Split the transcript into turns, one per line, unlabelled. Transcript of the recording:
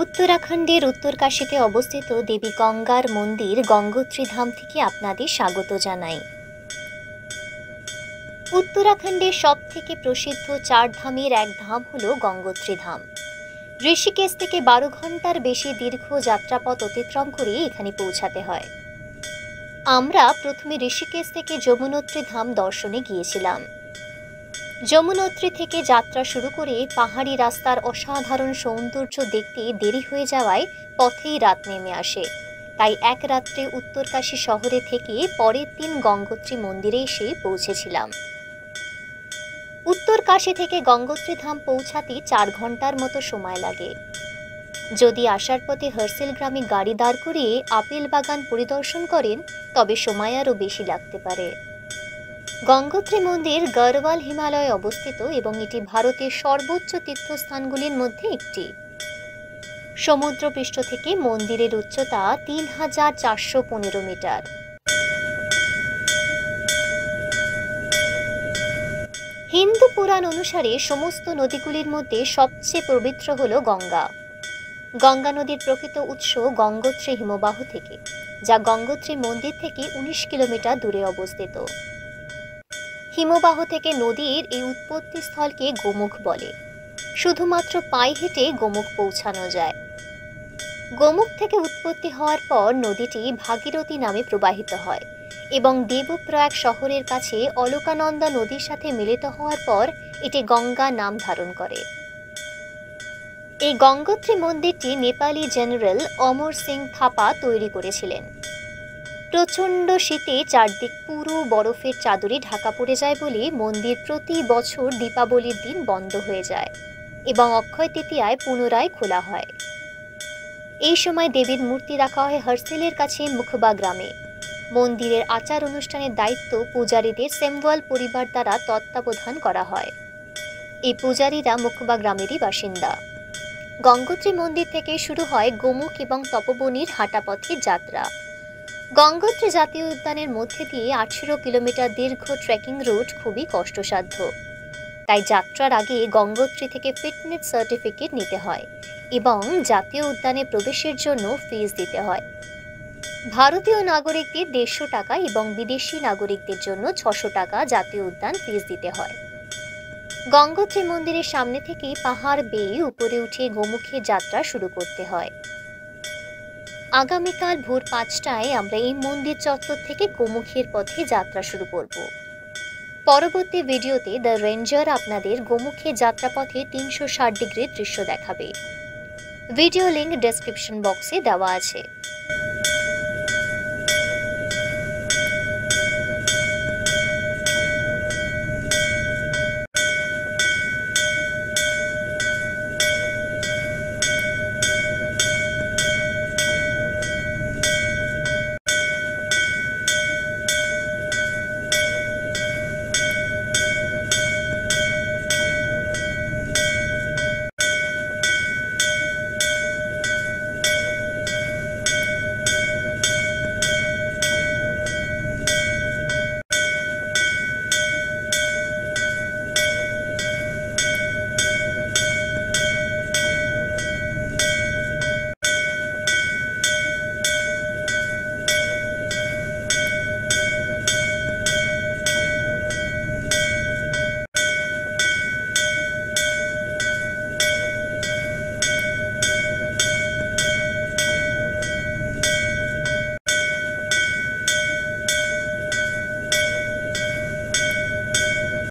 উত্তরাখণ্ডের উত্তরকাশীতে অবস্থিত দেবী গঙ্গার মন্দির গঙ্গোত্রী ধাম থেকে আপনাদের স্বাগত জানাই। উত্তরাখণ্ডের সবথেকে প্রসিদ্ধ চার ধামের এক ধাম হল গঙ্গোত্রী ধাম। ঋষিকেশ থেকে 12 ঘন্টার বেশি দীর্ঘ যাত্রাপথ অতিক্রম করে এখানে পৌঁছাতে হয়। আমরা প্রথমে ঋষিকেশ থেকে যমুনোত্রী ধাম দর্শনে গিয়েছিলাম। যমুনোত্রী থেকে যাত্রা শুরু করে পাহাড়ি রাস্তার অসাধারণ সৌন্দর্য দেখতে দেরি হয়ে যাওয়ায় পথেই রাত নেমে আসে। তাই এক রাত্রে উত্তরকাশী শহরে থেকে পরের দিন গঙ্গোত্রী মন্দিরে এসে পৌঁছেছিলাম। উত্তরকাশী থেকে গঙ্গোত্রী ধাম পৌঁছাতে 4 ঘন্টার মতো সময় লাগে। যদি আসার পথে হর্সিল গ্রামে গাড়ি দাঁড় করিয়ে আপেল বাগান পরিদর্শন করেন তবে সময় আরও বেশি লাগতে পারে। গঙ্গোত্রী মন্দির গড়ওয়াল হিমালয়ে অবস্থিত এবং এটি ভারতের সর্বোচ্চ তীর্থস্থানগুলির মধ্যে একটি। সমুদ্রপৃষ্ঠ থেকে মন্দিরের উচ্চতা 3415 মিটার। হিন্দু পুরাণ অনুসারে সমস্ত নদীগুলির মধ্যে সবচেয়ে পবিত্র হল গঙ্গা। গঙ্গা নদীর প্রকৃত উৎস গঙ্গোত্রী হিমবাহ থেকে, যা গঙ্গোত্রী মন্দির থেকে 19 কিলোমিটার দূরে অবস্থিত। হিমবাহ থেকে নদীর এই উৎপত্তি স্থলকে গোমুখ বলে। শুধুমাত্র পায়ে হেঁটে গোমুখ পৌঁছানো যায়। গোমুখ থেকে উৎপত্তি হওয়ার পর নদীটি ভাগীরথী নামে প্রবাহিত হয় এবং দেবপ্রয়াগ শহরের কাছে অলকানন্দা নদীর সাথে মিলিত হওয়ার পর এটি গঙ্গা নাম ধারণ করে। এই গঙ্গোত্রী মন্দিরটি নেপালি জেনারেল অমর সিং থাপা তৈরি করেছিলেন। প্রচণ্ড শীতে চারদিক পুরো বরফের চাদরে ঢাকা পড়ে যায় বলে মন্দির প্রতি বছর দীপাবলির দিন বন্ধ হয়ে যায় এবং অক্ষয় তৃতীয়ায় পুনরায় খোলা হয়। এই সময় দেবীর মূর্তি রাখা হয় হর্সিলের কাছে মুখবা গ্রামে। মন্দিরের আচার অনুষ্ঠানের দায়িত্ব পূজারীদের সেমওয়াল পরিবার দ্বারা তত্ত্বাবধান করা হয়। এই পূজারীরা মুখবা গ্রামেরই বাসিন্দা। গঙ্গোত্রী মন্দির থেকে শুরু হয় গোমুখ এবং তপবনির হাঁটাপথের যাত্রা। গঙ্গোত্রী জাতীয় উদ্যানের মধ্যে দিয়ে 18 কিলোমিটার দীর্ঘ ট্রেকিং রুট খুবই কষ্টসাধ্য। তাই যাত্রার আগে গঙ্গোত্রী থেকে ফিটনেস সার্টিফিকেট নিতে হয় এবং জাতীয় উদ্যানে প্রবেশের জন্য ফিস দিতে হয়। ভারতীয় নাগরিকদের 150 টাকা এবং বিদেশি নাগরিকদের জন্য 600 টাকা জাতীয় উদ্যান ফিস দিতে হয়। গঙ্গোত্রী মন্দিরের সামনে থেকেই পাহাড় বেয়ে উপরে উঠে গোমুখের যাত্রা শুরু করতে হয়। আগামীকাল ভোর 5টায় আমরা এই মন্দির চত্বর থেকে গোমুখের পথে যাত্রা শুরু করব। পরবর্তী ভিডিওতে দ্য রেঞ্জার আপনাদের গোমুখের যাত্রাপথে 360 ডিগ্রির দৃশ্য দেখাবে। ভিডিও লিংক ডেসক্রিপশন বক্সে দেওয়া আছে।